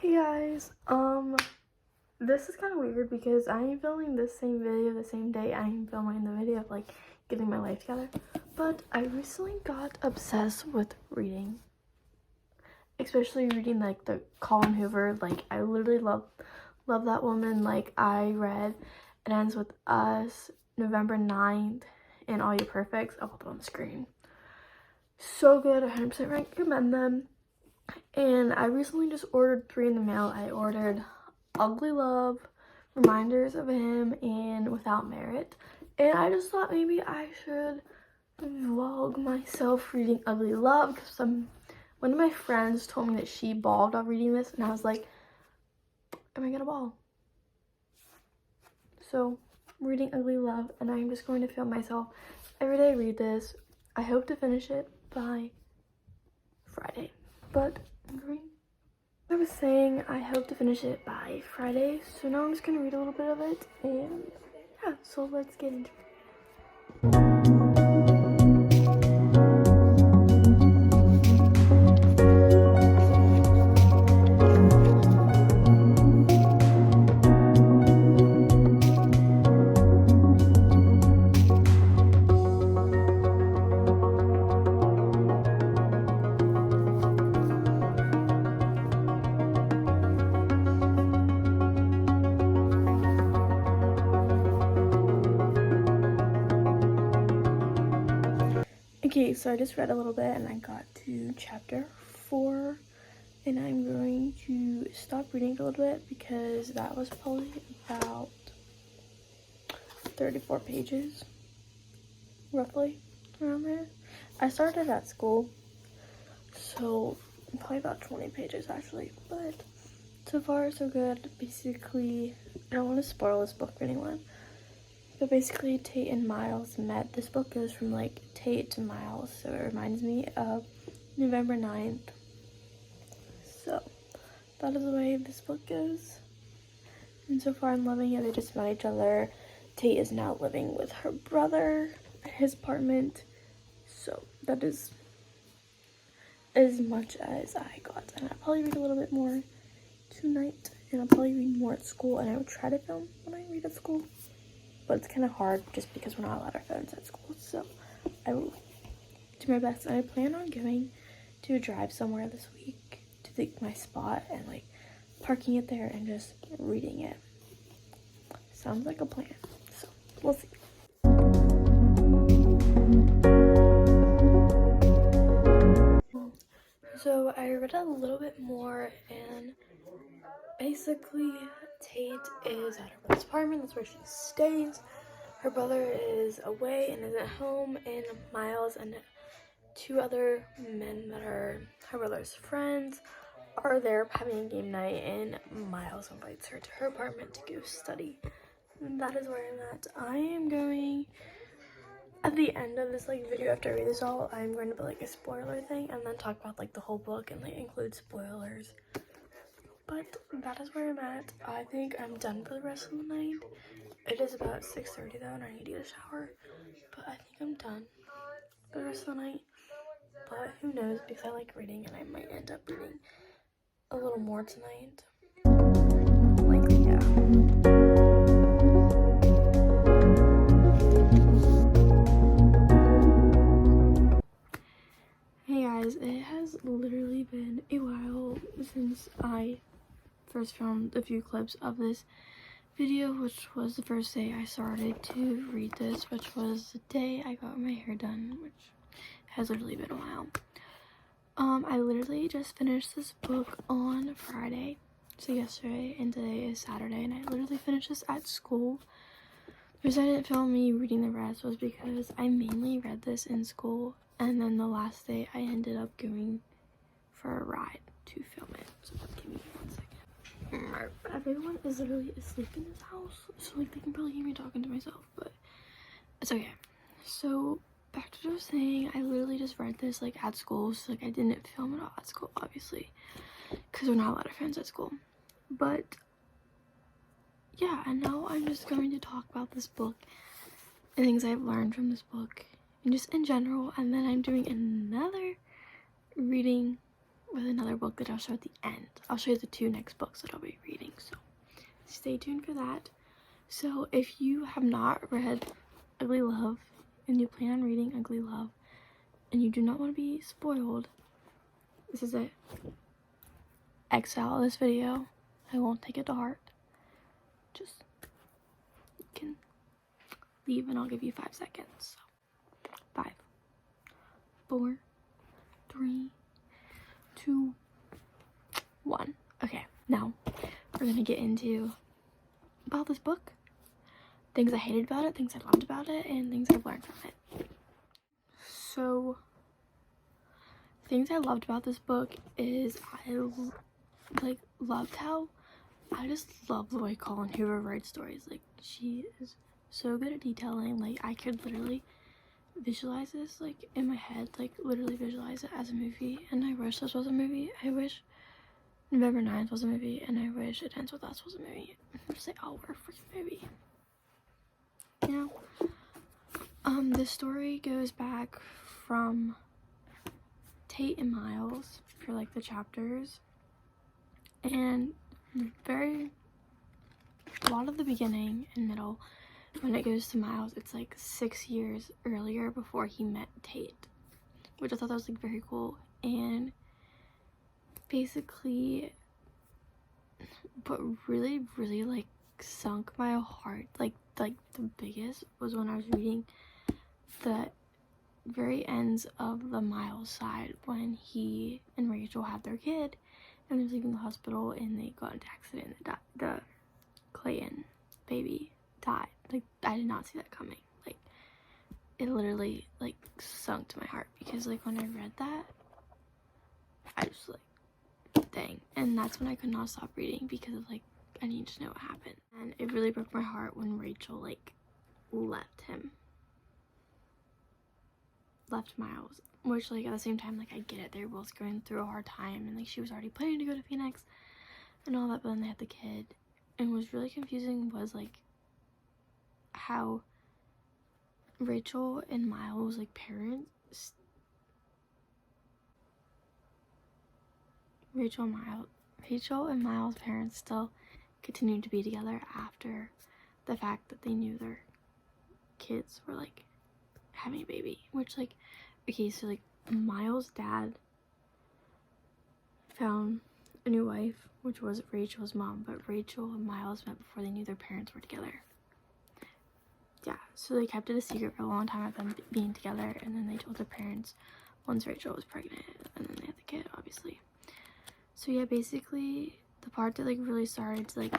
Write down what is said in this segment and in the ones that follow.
Hey guys, this is kind of weird because I am filming this same video the same day I am filming the video of like getting my life together, but I recently got obsessed with reading, especially reading like the Colleen Hoover. Like I literally love that woman. Like I read It Ends With Us, November 9th, and All Your Perfects. I'll put them on the screen. So good, 100% recommend them. And I recently just ordered 3 in the mail. I ordered Ugly Love, Reminders of Him, and Without Merit. And I just thought maybe I should vlog myself reading Ugly Love because one of my friends told me that she bawled while reading this, and I was like, am I gonna bawl? So, reading Ugly Love, and I'm just going to film myself every day read this. I hope to finish it by Friday. But I was saying I hope to finish it by Friday, so now I'm just gonna read a little bit of it, and yeah, so let's get into it. Okay, so I just read a little bit and I got to chapter 4, and I'm going to stop reading a little bit because that was probably about 34 pages, roughly, around there. I started at school, so probably about 20 pages actually, but so far so good. Basically, I don't want to spoil this book for anyone, but basically Tate and Miles met. This book goes from like Tate to Miles, so it reminds me of November 9th. So that is the way this book goes. And so far I'm loving it. They just met each other. Tate is now living with her brother at his apartment. So that is as much as I got. And I'll probably read a little bit more tonight. And I'll probably read more at school. And I will try to film when I read at school. But it's kind of hard just because we're not allowed our phones at school. So I will do my best. And I plan on going to a drive somewhere this week to my spot and like parking it there and just reading it. Sounds like a plan. So we'll see. So I read a little bit more, and basically Tate is at her brother's apartment. That's where she stays. Her brother is away and isn't home, and Miles and 2 other men that are her brother's friends are there having a game night, and Miles invites her to her apartment to go study. And that is where I'm at. I am going, at the end of this like video, after I read this all, I'm going to put like a spoiler thing and then talk about like the whole book and like include spoilers. But that is where I'm at. I think I'm done for the rest of the night. It is about 6:30 though, and I need to get a shower. But I think I'm done for the rest of the night. But who knows, because I like reading and I might end up reading a little more tonight. Like, yeah. Hey guys, it has literally been a while since I first filmed a few clips of this video, which was the first day I started to read this, which was the day I got my hair done, which has literally been a while. I literally just finished this book on Friday, so yesterday, and today is Saturday, and I literally finished this at school. The reason I didn't film me reading the rest was because I mainly read this in school, and then the last day I ended up going for a ride to film it. So give me 1 second. Everyone is literally asleep in this house, so like they can probably hear me talking to myself, but it's okay. So back to what I was saying, I literally just read this like at school, so like I didn't film it all at school, obviously, because we're not allowed our phones at school. But yeah, and now I'm just going to talk about this book and things I've learned from this book and just in general, and then I'm doing another reading with another book that I'll show at the end. I'll show you the 2 next books that I'll be reading, so stay tuned for that. So if you have not read Ugly Love and you plan on reading Ugly Love and you do not want to be spoiled, this is it. Exile this video. I won't take it to heart. Just, you can leave and I'll give you 5 seconds. So, 5, 4, 3, 2, 1. Okay, now we're gonna get into about this book. Things I hated about it, things I loved about it, and things I've learned from it. So, things I loved about this book is I loved how I just love the way Colleen Hoover writes stories. Like, she is so good at detailing. Like, I could literally visualize this, like, in my head, like, literally visualize it as a movie. And I wish this was a movie. I wish November 9th was a movie, and I wish It Ends With Us was a movie. Just like, oh, we're a freaking movie. You know? This story goes back from Tate and Miles for, like, the chapters. And a lot of the beginning and middle, when it goes to Miles, it's like 6 years earlier before he met Tate, which I thought that was like very cool. And basically, what really like sunk my heart, like the biggest, was when I was reading the very ends of the Miles side, when he and Rachel had their kid and was leaving the hospital and they got into an accident and the Clayton baby died. Like, I did not see that coming. Like, it literally like sunk to my heart, because like when I read that, I just like, dang. And that's when I could not stop reading, because of like, I needed to know what happened. And it really broke my heart when Rachel like left Miles, which like at the same time, like, I get it, they were both going through a hard time, and like she was already planning to go to Phoenix and all that, but then they had the kid. And what was really confusing was like how Rachel and Miles, like, parents, Rachel and Miles' parents still continued to be together after the fact that they knew their kids were like having a baby. Which, like, okay, so like Miles' dad found a new wife, which was Rachel's mom, but Rachel and Miles met before they knew their parents were together. Yeah, so they kept it a secret for a long time of them being together, and then they told their parents once Rachel was pregnant, and then they had the kid, obviously. So yeah, basically the part that like really started to like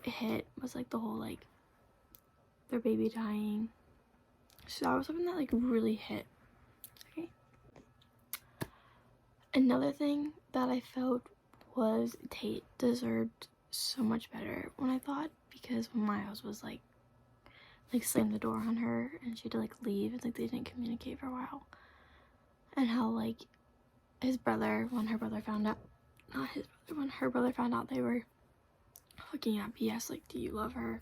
hit was like the whole like their baby dying. So that was something that like really hit. Okay. Another thing that I felt was Tate deserved so much better, when I thought, because when Miles was like slammed the door on her and she had to like leave, and like they didn't communicate for a while, and how like his brother, when her brother found out, when her brother found out they were hooking up, he asked like, do you love her,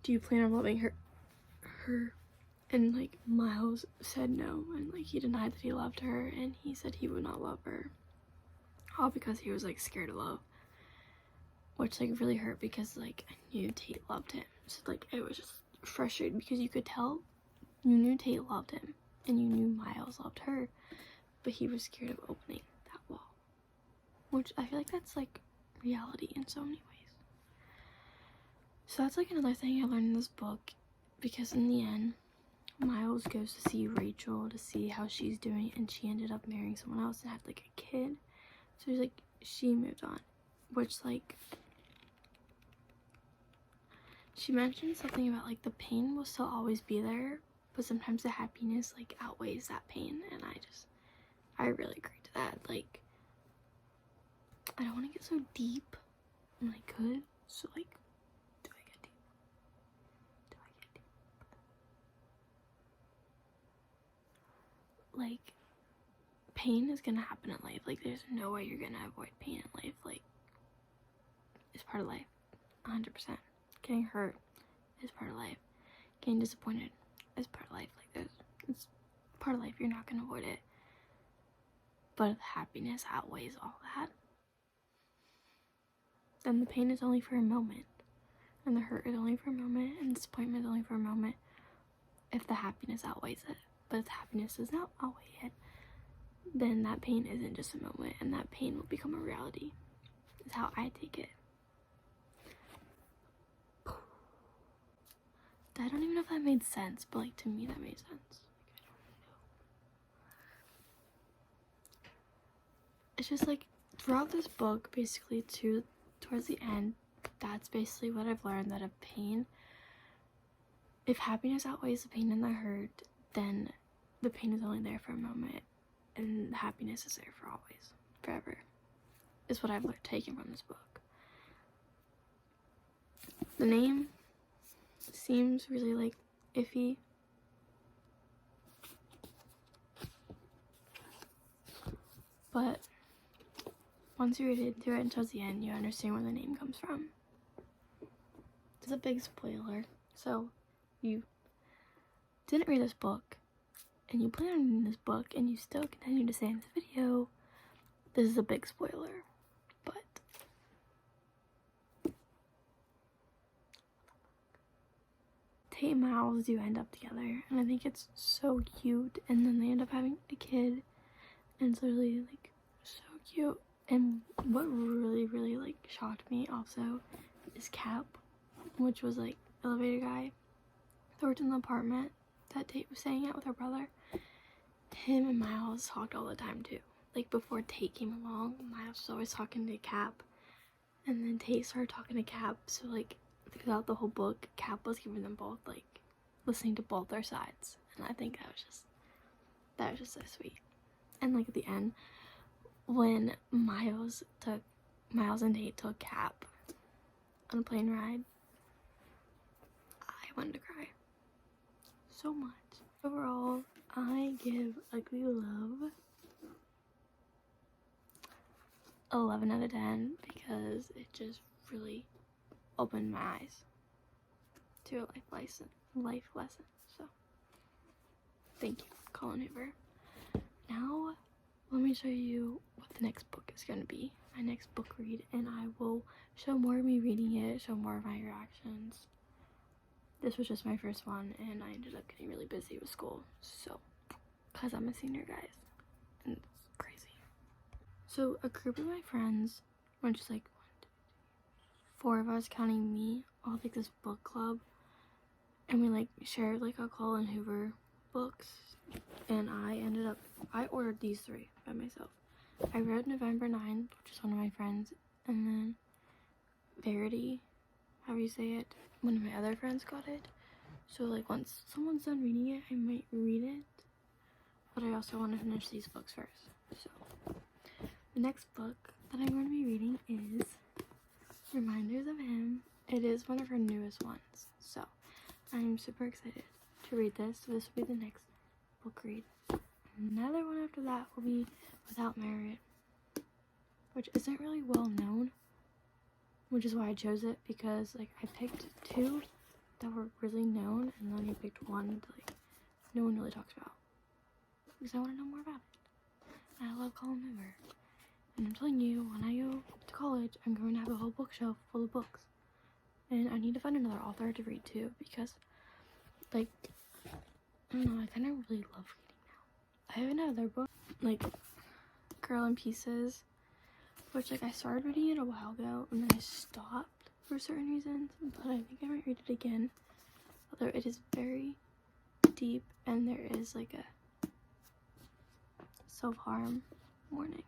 do you plan on loving her, and like Miles said no, and like he denied that he loved her, and he said he would not love her, all because he was like scared of love, which like really hurt, because like I knew Tate loved him. So like it was just frustrating, because you could tell you knew Tate loved him and you knew Miles loved her, but he was scared of opening that wall, which I feel like that's like reality in so many ways. So that's like another thing I learned in this book, because in the end Miles goes to see Rachel to see how she's doing, and she ended up marrying someone else and had like a kid. So he's like, she moved on, which like she mentioned something about like the pain will still always be there, but sometimes the happiness like outweighs that pain, and I really agree to that. Like, I don't want to get so deep, and I could, so like, do I get deep? Like, pain is gonna happen in life. Like, there's no way you're gonna avoid pain in life. Like, it's part of life, 100%. Getting hurt is part of life. Getting disappointed is part of life. Like, it's part of life. You're not gonna avoid it. But if happiness outweighs all that, then the pain is only for a moment, and the hurt is only for a moment, and disappointment is only for a moment if the happiness outweighs it. But if the happiness does not outweigh it, then that pain isn't just a moment, and that pain will become a reality, is how I take it. I don't even know if that made sense, but like to me that made sense. It's just like throughout this book, basically towards the end, that's basically what I've learned, that if happiness outweighs the pain and the hurt, then the pain is only there for a moment and happiness is there for always, forever, is what I've taken from this book. The name seems really like iffy, but once you read into it until the end, you understand where the name comes from. It's a big spoiler, so you didn't read this book and you plan on reading this book and you still continue to stay in this video, this is a big spoiler. But Tate and Miles do end up together, and I think it's so cute, and then they end up having a kid, and it's literally like so cute. And what really like shocked me also is Cap, which was like elevator guy that worked in the apartment that Tate was staying at with her brother. Him and Miles talked all the time too. Like before Tate came along, Miles was always talking to Cap, and then Tate started talking to Cap. So like throughout the whole book, Cap was giving them both, like, listening to both their sides, and I think that was just so sweet. And like at the end, when Miles and Tate took Cap on a plane ride, I wanted to cry so much. Overall, I give Ugly Love 11 out of 10 because it just really opened my eyes to a life lesson. So thank you, Colleen Hoover. Now let me show you what the next book is going to be, my next book read, and I will show more of me reading it, show more of my reactions. This was just my first one, and I ended up getting really busy with school, so, because I'm a senior, guys, and it's crazy. So a group of my friends, which is like 4 of us counting me, all like this book club, and we like shared like a Colleen Hoover books, and I ordered these 3 by myself. I read November 9, which is one of my friends, and then Verity, however you say it, one of my other friends got it. So like once someone's done reading it, I might read it, but I also want to finish these books first. So the next book that I'm going to be reading is Reminders of Him. It is one of her newest ones, so I'm super excited to read this. So this will be the next book read. Another one after that will be Without Merit, which isn't really well known, which is why I chose it, because like I picked 2 that were really known, and then I picked one that like no one really talks about, because I want to know more about it. And I love Colleen Hoover, and I'm telling you, when I go to college, I'm going to have a whole bookshelf full of books, and I need to find another author to read too, because like I don't know, I kind of really love reading now. I have another book, like Girl in Pieces, which like I started reading it a while ago and then I stopped for certain reasons, but I think I might read it again, although it is very deep and there is like a self-harm warning.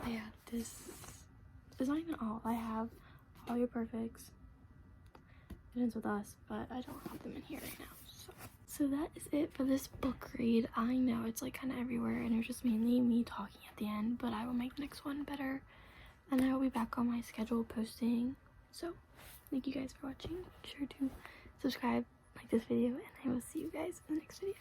Yeah, this is not even all. I have All Your Perfects, It Ends With Us, but I don't have them in here right now. So that is it for this book read. I know it's like kind of everywhere and it was just mainly me talking at the end, but I will make the next one better and I will be back on my schedule posting. So thank you guys for watching. Be sure to subscribe, like this video, and I will see you guys in the next video.